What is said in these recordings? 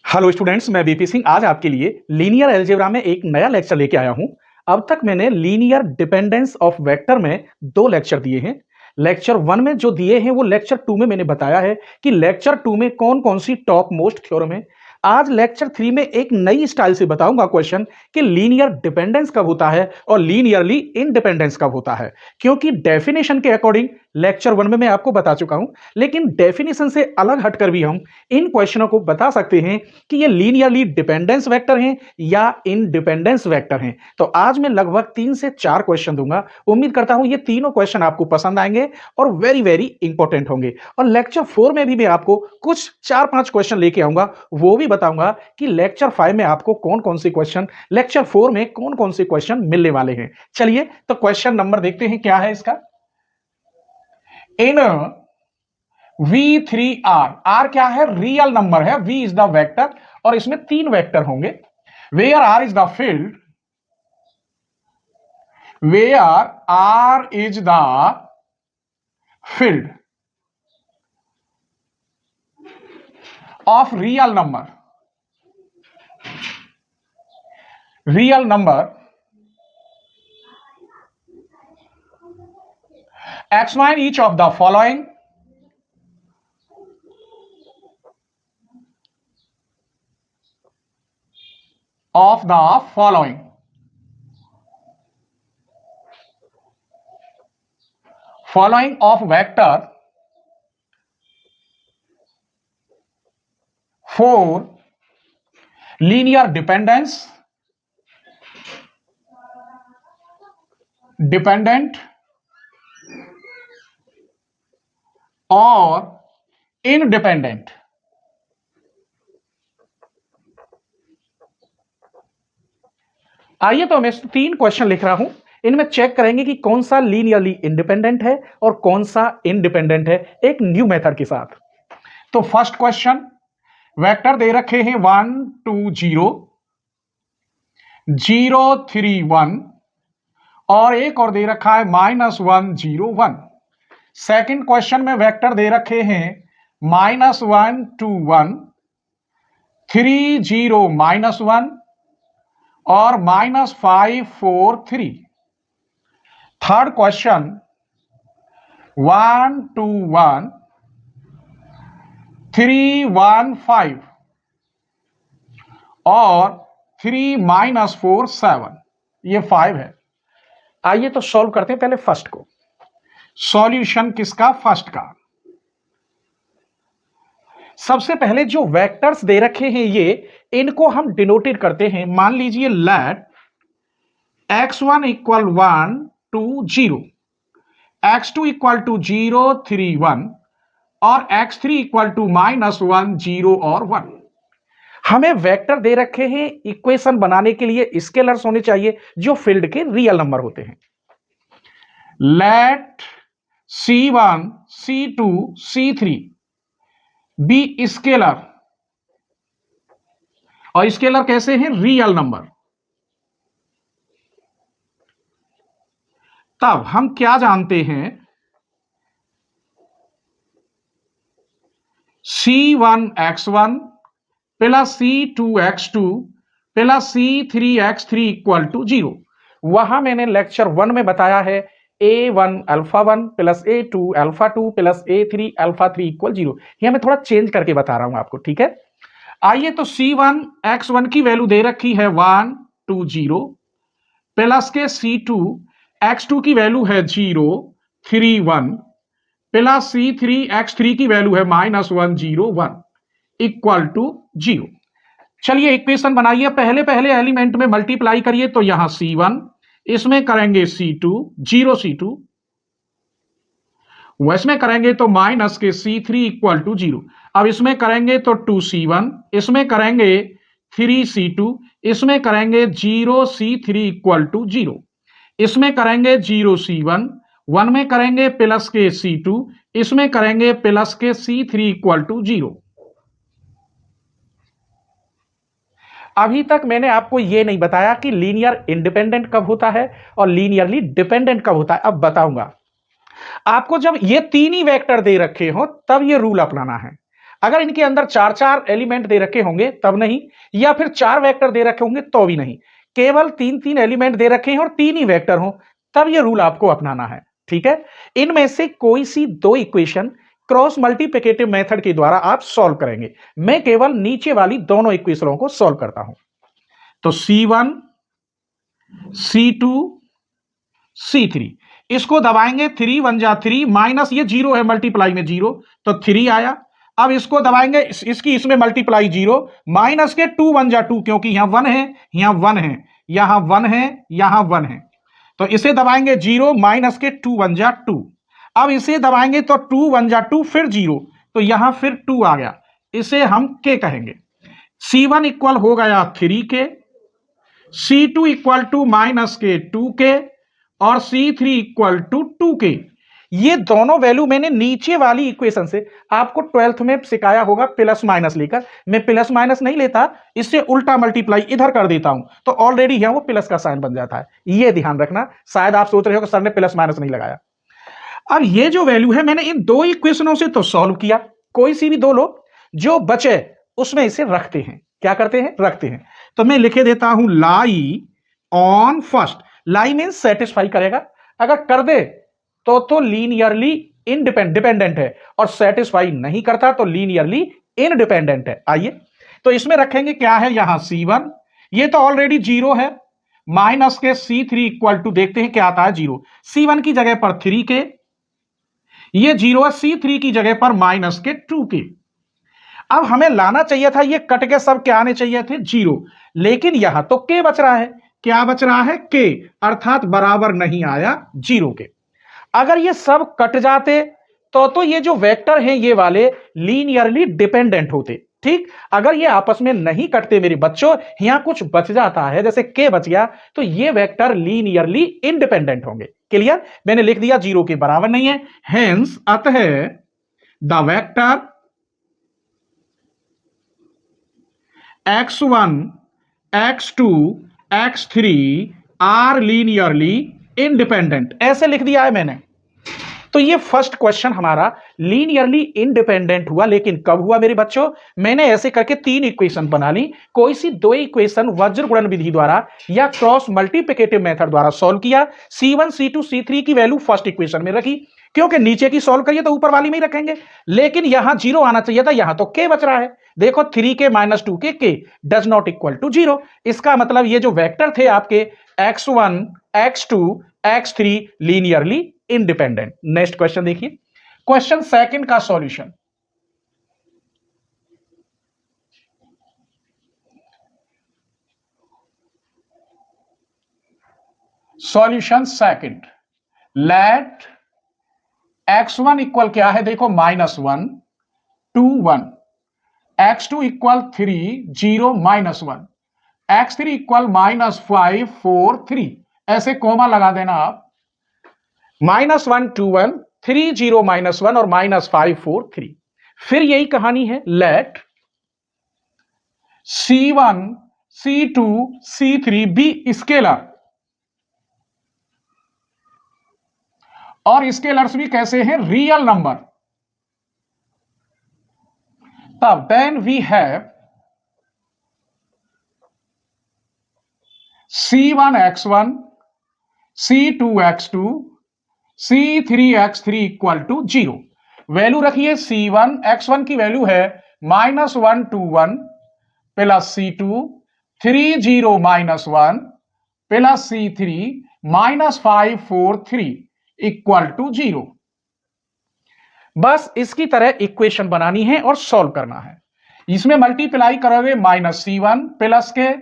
Hello students, मैं BP Singh आज आपके लिए लीनियर अलजेब्रा में एक नया लेक्चर लेके आया हूं। अब तक मैंने लीनियर डिपेंडेंस ऑफ वेक्टर में 2 लेक्चर दिए हैं। लेक्चर 1 में जो दिए हैं वो लेक्चर 2 में मैंने बताया है कि लेक्चर 2 में कौन-कौन सी टॉप मोस्ट थ्योरम है। आज लेक्चर 3 में एक नई स्टाइल से बताऊंगा क्वेश्चन कि लीनियर डिपेंडेंस कब होता है और लीनियरली इंडिपेंडेंस कब होता है। क्योंकि डेफिनेशन के अकॉर्डिंग लेक्चर 1 में मैं आपको बता चुका हूं, लेकिन डेफिनेशन से अलग हटकर भी हम इन क्वेश्चनों को बता सकते हैं कि ये लीनियरली डिपेंडेंस वेक्टर हैं या इंडिपेंडेंस वेक्टर हैं। तो आज मैं लगभग 3 से 4 क्वेश्चन दूंगा। उम्मीद करता हूं ये तीनों क्वेश्चन आपको पसंद आएंगे और वेरी वेरी इंपॉर्टेंट होंगे। और लेक्चर 4 में भी मैं आपको कुछ 4-5 क्वेश्चन लेके आऊंगा, वो भी बताऊंगा कि लेक्चर 5 में आपको कौन-कौन से क्वेश्चन, लेक्चर 4 में कौन-कौन से क्वेश्चन मिलने वाले हैं। चलिए तो क्वेश्चन नंबर देखते हैं क्या है इसका। इन V3R, R क्या है? रियल नंबर है, V इज द वेक्टर और इसमें 3 वेक्टर होंगे। Where R is the field, where R is the field of real number, real number examine each of the following of the following of vector for linear dependent और independent। आइए तो मैं 3 question लिख रहा हूं, इनमें check करेंगे कि कौन सा लीनियरली इंडिपेंडेंट है और कौन सा इंडिपेंडेंट है, एक न्यू मेथड के साथ। तो फर्स्ट क्वेश्चन, वेक्टर दे रखे हैं 1 2 0 0 3 1 और एक और दे रखा है -1 0 1। सेकंड क्वेश्चन में वेक्टर दे रखे हैं -1 2 1 3 0 -1 और -5 4 3। थर्ड क्वेश्चन 1 2 1 3 1 5 और 3 -4 7, ये 5 है। आइए तो सॉल्व करते हैं पहले फर्स्ट को। सॉल्यूशन किसका? फर्स्ट का। सबसे पहले जो वेक्टर्स दे रखे हैं ये, इनको हम डिनोटेड करते हैं। मान लीजिए late x1 equal 1 2 0, x2 equal to 0 3 1 और x3 इक्वल टू -1 0 और 1। हमें वेक्टर दे रखे हैं, इक्वेशन बनाने के लिए स्केलर्स होने चाहिए जो फील्ड के रियल नंबर होते हैं। Let C1 C2 C3 be scalar, और स्केलर कैसे हैं? Real number. तब हम क्या जानते हैं? C1 x1 plus C2 x2 plus C3 x3 equal to 0। वहां मैंने लेक्चर 1 में बताया है A1 alpha 1 plus A2 alpha 2 plus A3 alpha 3 equal 0। यह मैं थोड़ा चेंज करके बता रहा हूं आपको, ठीक है। आइए तो C1 x1 की वैल्यू दे रखी है 1 2 0 प्लस के C2 x2 की वैल्यू है 0 3 1 प्लस C3 x3 की वैल्यू है -1 0 1 इक्वल टू 0। चलिए इक्वेशन बनाइए, पहले पहले एलिमेंट में मल्टीप्लाई करिए। तो यहां C1, इसमें करेंगे C2 0 C2, इसमें करेंगे तो माइनस के C3 इक्वल टू 0। अब इसमें करेंगे तो 2C1, इसमें करेंगे 3C2, इसमें करेंगे 0C3 इक्वल टू 0, इसमें करेंगे 0C1, 1 में करेंगे प्लस के C2, इसमें करेंगे प्लस के C3 इक्वल टू 0। अभी तक मैंने आपको यह नहीं बताया कि लीनियर इंडिपेंडेंट कब होता है और लीनियरली डिपेंडेंट कब होता है। अब बताऊंगा आपको। जब ये तीन ही वेक्टर दे रखे हो तब ये रूल अपनाना है। अगर इनके अंदर 4-4 एलिमेंट दे रखे होंगे तब नहीं, या फिर 4 वेक्टर दे रखे होंगे तो भी नहीं, केवल 3-3 एलिमेंट दे रखे हैं और 3 ही वेक्टर हो, तब ये रूल आपको अपनाना है। ठीक है, इनमें से कोई सी दो इक्वेशन क्रॉस मल्टीप्लिकेटिव मेथड के द्वारा आप सॉल्व करेंगे। मैं केवल नीचे वाली दोनों इक्वेशनों को सॉल्व करता हूं। तो C1 C2 C3, इसको दबाएंगे, 3 1 जा 3 माइनस ये 0 है, मल्टीप्लाई में 0 तो 3 आया। अब इसको दबाएंगे, इसकी इसमें मल्टीप्लाई 0 माइनस के 2 1 जा 2, क्योंकि यहां 1 है, यहां 1 है, यहां 1 है, यहां 1 है, तो इसे दबाएंगे 0 माइनस के 2 1 जा 2। अब इसे दबाएंगे तो 2 1 जा 2 फिर 0, तो यहां फिर 2 आ गया, इसे हम के कहेंगे। C1 इक्वल हो गया 3 के, C2 इक्वल टू माइनस के 2 के, और C3 इक्वल टू 2 के। ये दोनों वैल्यू मैंने नीचे वाली इक्वेशन से, आपको 12th में सिखाया होगा प्लस माइनस लेकर, मैं प्लस माइनस नहीं लेता, इससे उल्टा मल्टीप्लाई इधर कर देता हूं, तो ऑलरेडी यहां वो प्लस का साइन बन जाता है। ये ध्यान रखना, शायद आप सोच रहे हो कि सर ने प्लस माइनस नहीं लगाया। अब ये जो वैल्यू है मैंने इन दो इक्वेशनों से तो सॉल्व किया, कोई सी भी दो लो, जो बचे उसमें इसे रखते हैं। क्या करते हैं? रखते हैं। तो मैं लिखे देता हूं lie on first. Lie mean satisfy करेगा, अगर कर दे तो लीनियरली डिपेंडेंट है, और सेटिस्फाई नहीं करता तो लीनियरली इनडिपेंडेंट है। आइए तो इसमें रखेंगे, क्या है यहां C1, ये तो ऑलरेडी 0 है, माइनस के C3 इक्वल टू, देखते हैं क्या आता है 0, C1 की जगह पर 3 के, ये 0 है, C3 की जगह पर माइनस के 2 के। अब हमें लाना चाहिए था, ये कट के सब क्या आने चाहिए थे 0, लेकिन यहां तो के बच रहा है। क्या बच रहा है? के, अर्थात बराबर नहीं आया 0 के। अगर ये सब कट जाते तो ये जो वेक्टर हैं ये वाले लीनियरली डिपेंडेंट होते। ठीक, अगर ये आपस में नहीं कटते मेरे बच्चों, यहां कुछ बच जाता है, जैसे के बच गया, तो ये वेक्टर लीनियरली इंडिपेंडेंट होंगे। क्लियर? मैंने लिख दिया 0 के बराबर नहीं है, हेंस अतः the vector x1 x2 x3 are linearly independent, ऐसे लिख दिया है मैंने। तो ये फर्स्ट क्वेश्चन हमारा लीनियरली इंडिपेंडेंट हुआ, लेकिन कब हुआ मेरे बच्चों? मैंने ऐसे करके 3 इक्वेशन बना ली, कोई सी दो इक्वेशन वज्र गुणन विधि द्वारा या क्रॉस मल्टीप्लिकेटिव मेथड द्वारा सॉल्व किया। C1 C2 C3 की वैल्यू फर्स्ट इक्वेशन में रखी, क्योंकि नीचे की सॉल्व करिए तो ऊपर वाली में ही रखेंगे, लेकिन यहां 0 आना चाहिए था, यहां तो के बच रहा है। देखो 3 के माइनस 2 के डज नॉट इक्वल टू 0। इसका मतलब ये जो वेक्टर थे आपके x1 x2 x3 linearly independent. Next question देखिए, क्वेश्चन सेकंड का solution. Solution second, let x1 equal क्या है? देखो -1 2 1, x2 इक्वल 3 0 -1, x3 इक्वल -5 4 3, ऐसे कोमा लगा देना आप, -1 2 1 3 0 -1 और -5 4 3। फिर यही कहानी है, let C1 C2 C3 be scalar, और स्केलर्स भी कैसे हैं? Real number. तब then we have C1 x1 C2 x2 C3 x3 equal to 0। Value रखिए, C1 x1 की वैल्यू है -1 2 1 plus C2 3 0 -1 plus C3 -5 4 3 equal to 0। बस इसकी तरह इक्वेशन बनानी है और सॉल्व करना है। इसमें मल्टीप्लाई करोगे -C1 प्लस के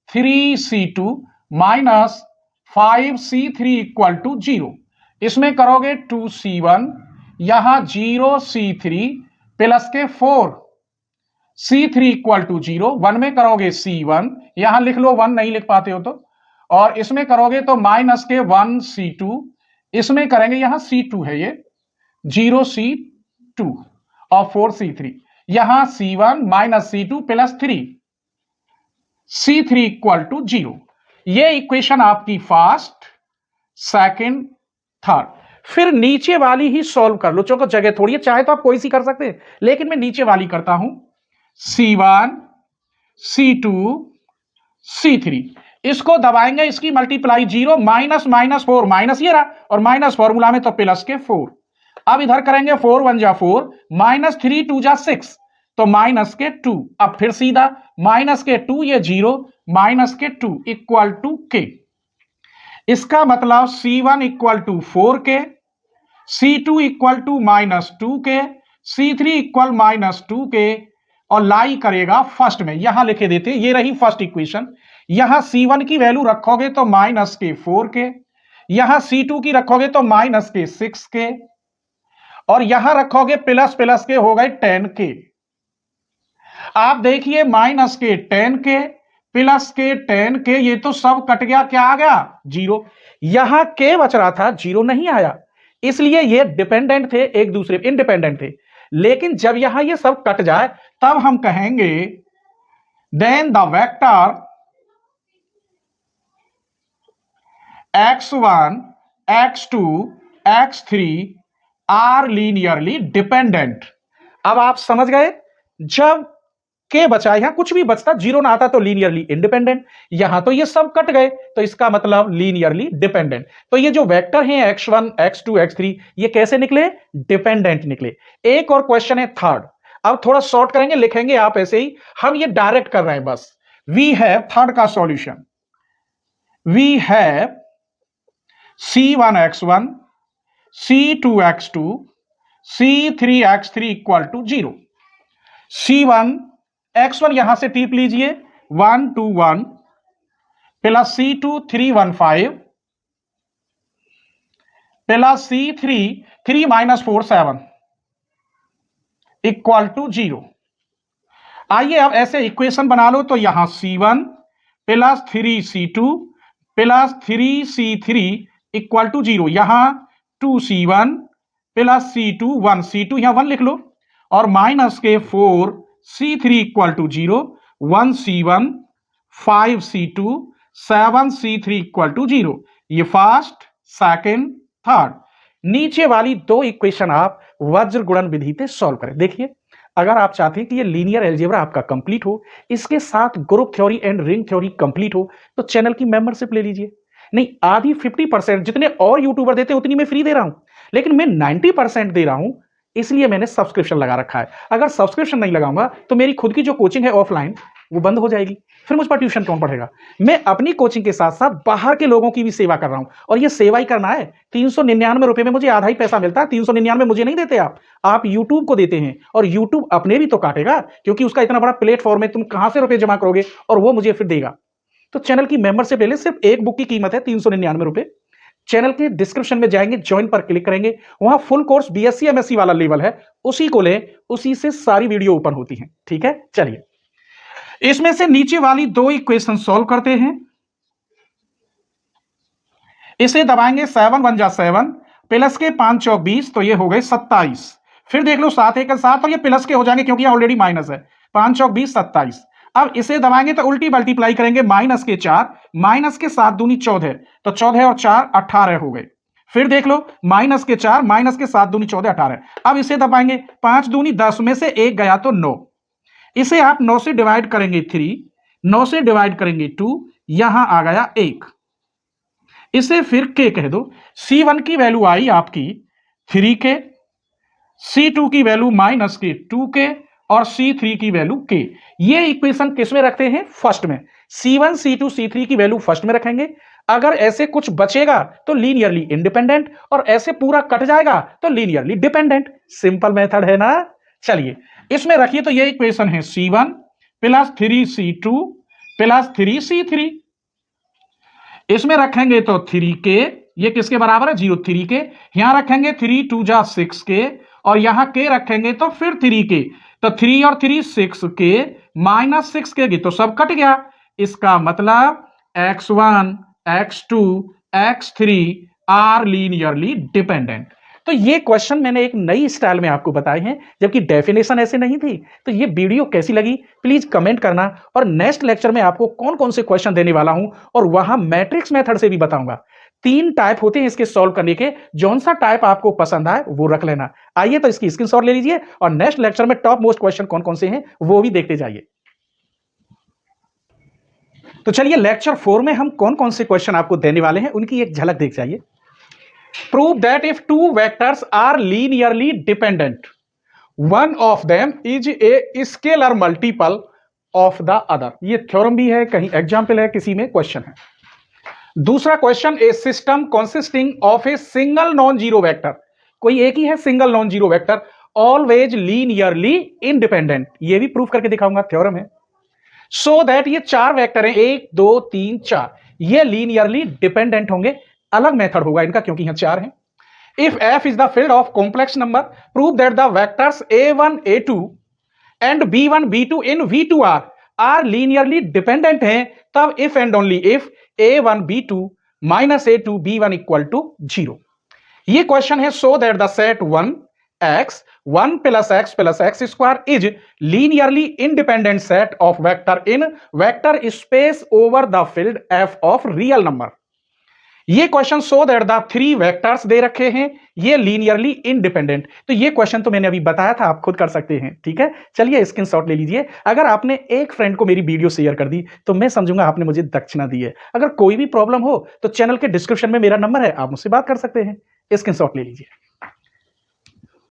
3C2 -5C3 इक्वल टू 0। इसमें करोगे 2C1, यहां 0C3 प्लस के 4C3 इक्वल टू 0। 1 में करोगे C1, यहां लिख लो 1 नहीं लिख पाते हो तो, और इसमें करोगे तो माइनस के 1C2, इसमें करेंगे, यहां C2 है, ये 0C2 और 4C3, यहां C1 -C2 plus 3C3 equal to 0। ये इक्वेशन आपकी फर्स्ट, सेकंड, थर्ड। फिर नीचे वाली ही सॉल्व कर लो, चूंकि जगह थोड़ी है, चाहे तो आप कोई सी कर सकते हैं, लेकिन मैं नीचे वाली करता हूं। C1 C2 C3, इसको दबाएंगे, इसकी मल्टीप्लाई 0 माइनस माइनस 4 माइनस ये रहा, और माइनस फॉर्मूला में तो प्लस के 4। अब इधर करेंगे 4 1 जा 4 माइनस 3 2 जा 6 तो माइनस के 2। अब फिर सीधा माइनस के 2 ये 0 माइनस के 2 इक्वल टू के। इसका मतलब C1 equal to 4K, C2 equal to minus 2K, C3 equal minus 2K, और लाई करेगा फर्स्ट में, यहां लिखे देते हैं, ये रही फर्स्ट इक्वेशन। यहां C1 की वैल्यू रखोगे तो माइनस के 4K, यहां C2 की रखोगे तो माइनस के 6K, और यहां रखोगे प्लस प्लस के हो गए 10K। आप देखिए माइनस के 10K प्लस के 10K, ये तो सब कट गया, क्या आ गया 0। यहां K बच रहा था, 0 नहीं आया, इसलिए ये डिपेंडेंट थे एक दूसरे, इंडिपेंडेंट थे। लेकिन जब यहां ये सब कट जाए तब हम कहेंगे then the vector x1 x2 x3 are linearly dependent. अब आप समझ गए, जब के बचा, यहां कुछ भी बचता, 0 ना आता तो लीनियरली इंडिपेंडेंट, यहां तो ये सब कट गए तो इसका मतलब लीनियरली डिपेंडेंट। तो ये जो वेक्टर हैं x1 x2 x3 ये कैसे निकले, डिपेंडेंट निकले। एक और क्वेश्चन है थर्ड, अब थोड़ा शॉर्ट करेंगे, लिखेंगे आप ऐसे ही, हम ये डायरेक्ट कर रहे हैं बस। वी हैव, थर्ड का solution, we have C1 x1 C2 x2 C3 x3 equal to 0। C1 x1 यहां से टीप लीजिए 1 2 1 plus C2 3 1 5 plus C3 3 minus 4 7 equal to 0। आइए अब ऐसे इक्वेशन बना लो, तो यहां C1 plus 3C2 plus 3C3 equal to 0, यहां 2C1 प्लस C2 1C2 यहां 1 लिख लो, और माइनस के 4C3 equal to 0 1C1 5C2 7C3 equal to 0। ये फर्स्ट सेकंड थर्ड। नीचे वाली दो इक्वेशन आप वज्र गुणन विधि से सॉल्व करें। देखिए, अगर आप चाहते हैं कि ये लीनियर अलजेब्रा आपका कंप्लीट हो, इसके साथ group theory and ring theory complete हो, तो चैनल की मेंबरशिप ले लीजिए। नहीं, आधी 50% जितने और यूट्यूबर देते हैं उतनी मैं फ्री दे रहा हूं, लेकिन मैं 90% दे रहा हूं, इसलिए मैंने सब्सक्रिप्शन लगा रखा है। अगर सब्सक्रिप्शन नहीं लगाऊंगा तो मेरी खुद की जो कोचिंग है ऑफलाइन वो बंद हो जाएगी, फिर मुझ पर ट्यूशन कौन पढ़ेगा। मैं अपनी कोचिंग के साथ साथ बाहर के लोगों की भी सेवा कर रहा हूं, और ये सेवा ही करना है। 399 रुपए में मुझे आधा ही पैसा मिलता है। 399 मुझे नहीं देते आप यूट्यूब को देते हैं, और यूट्यूब अपने भी तो काटेगा, क्योंकि उसका इतना बड़ा प्लेटफॉर्म है, तुम कहां से रुपए जमा करोगे और वो मुझे फिर देगा। तो चैनल की मेंबरशिप ले ले, सिर्फ एक बुक की कीमत है 399 रुपए। चैनल के डिस्क्रिप्शन में जाएंगे, ज्वाइन पर क्लिक करेंगे, वहां फुल कोर्स बीएससी एमएससी वाला लेवल है, उसी को ले, उसी से सारी वीडियो ओपन होती हैं। ठीक है, चलिए इसमें से नीचे वाली दो इक्वेशन सॉल्व करते हैं। इसे दबाएंगे 7 1 जा 7 प्लस के 5 चौक 20, तो ये हो गए 27। फिर देख लो 7 1 7, और ये प्लस के हो जाएंगे क्योंकि यहां ऑलरेडी माइनस है। 5 चौक 20 27। अब इसे दबाएंगे तो उल्टी मल्टीप्लाई करेंगे, माइनस के 4 माइनस के 7 दूनी 14, तो 14 और 4 18 हो गए। फिर देख लो माइनस के 4 माइनस के 7 दूनी 14 18। अब इसे दबाएंगे, 5 दूनी 10 में से 1 गया तो 9, इसे आप 9 से डिवाइड करेंगे 3, 9 से डिवाइड करेंगे 2, यहां आ गया 1। इसे फिर के कह दो। C1 की वैल्यू आई आपकी 3K, C2 की वैल्यू माइनस के 2K, और C3 की वैल्यू K। ये इक्वेशन किस में रखते हैं, फर्स्ट में। C1 C2 C3 की वैल्यू फर्स्ट में रखेंगे। अगर ऐसे कुछ बचेगा तो लीनियरली इंडिपेंडेंट, और ऐसे पूरा कट जाएगा तो लीनियरली डिपेंडेंट। सिंपल मेथड है ना। चलिए इसमें रखिए, तो ये इक्वेशन है C1 plus 3C2 plus 3C3। इसमें रखेंगे तो 3K, ये किसके बराबर है 0 3K। यहां रखेंगे 3 2 जा 6K, और यहां K रखेंगे तो फिर 3K, तो 3 और 3 6K माइनस 6K, तो सब कट गया। इसका मतलब x1 x2 x3 are linearly dependent. तो ये क्वेश्चन मैंने एक नई स्टाइल में आपको बताए हैं, जबकि डेफिनेशन ऐसे नहीं थी। तो ये वीडियो कैसी लगी प्लीज कमेंट करना, और नेक्स्ट लेक्चर में आपको कौन कौन से क्वेश्चन देने वाला हूं, और वहां मैट्रिक्स मेथड से भी बताऊंगा। 3 टाइप होते हैं इसके सॉल्व करने के, जौन सा टाइप आपको पसंद आए वो रख लेना। आइए तो इसकी स्क्रीनशॉट ले लीजिए और नेक्स्ट लेक्चर में टॉप मोस्ट क्वेश्चन कौन कौन से हैं वो भी देखते जाइए। तो चलिए लेक्चर 4 में हम कौन कौन से क्वेश्चन आपको देने वाले हैं उनकी एक झलक देख जाइए। Prove that if two vectors are linearly dependent, one of them is a scalar multiple of the other. ये थ्योरम भी है, कहीं एग्जाम्पल है, किसी में क्वेश्चन है। दूसरा question, A system consisting of a single non zero vector, कोई एक ही है single non zero vector, always linearly independent, ये भी प्रूफ करके दिखाऊंगा, थ्योरम है। सो दैट ये 4 वेक्टर हैं, 1 2 3 4, ये लीनियरली डिपेंडेंट होंगे। अलग मेथड होगा इनका क्योंकि यहां 4 हैं। If f is the field of complex number, prove that the vectors a1 a2 and b1 b2 in v2 are linearly dependent हैं, तब if and only if a1 b2 minus a2 b1 equal to 0। ये question है so that the set 1 plus x square is linearly independent set of vector in vector space over the field f of real number। ये question so that the 3 vectors दे रखे हैं, ये linearly independent. तो ये question तो मैंने अभी बताया था, आप खुद कर सकते हैं, ठीक है। चलिए स्क्रीनशॉट ले लीजिए। अगर आपने एक फ्रेंड को मेरी वीडियो शेयर कर दी तो मैं समझूंगा आपने मुझे दक्षिणा दी है। अगर कोई भी प्रॉब्लम हो तो चैनल के डिस्क्रिप्शन में मेरा नंबर है, आप मुझसे बात कर सकते हैं। स्क्रीनशॉट ले लीजिए।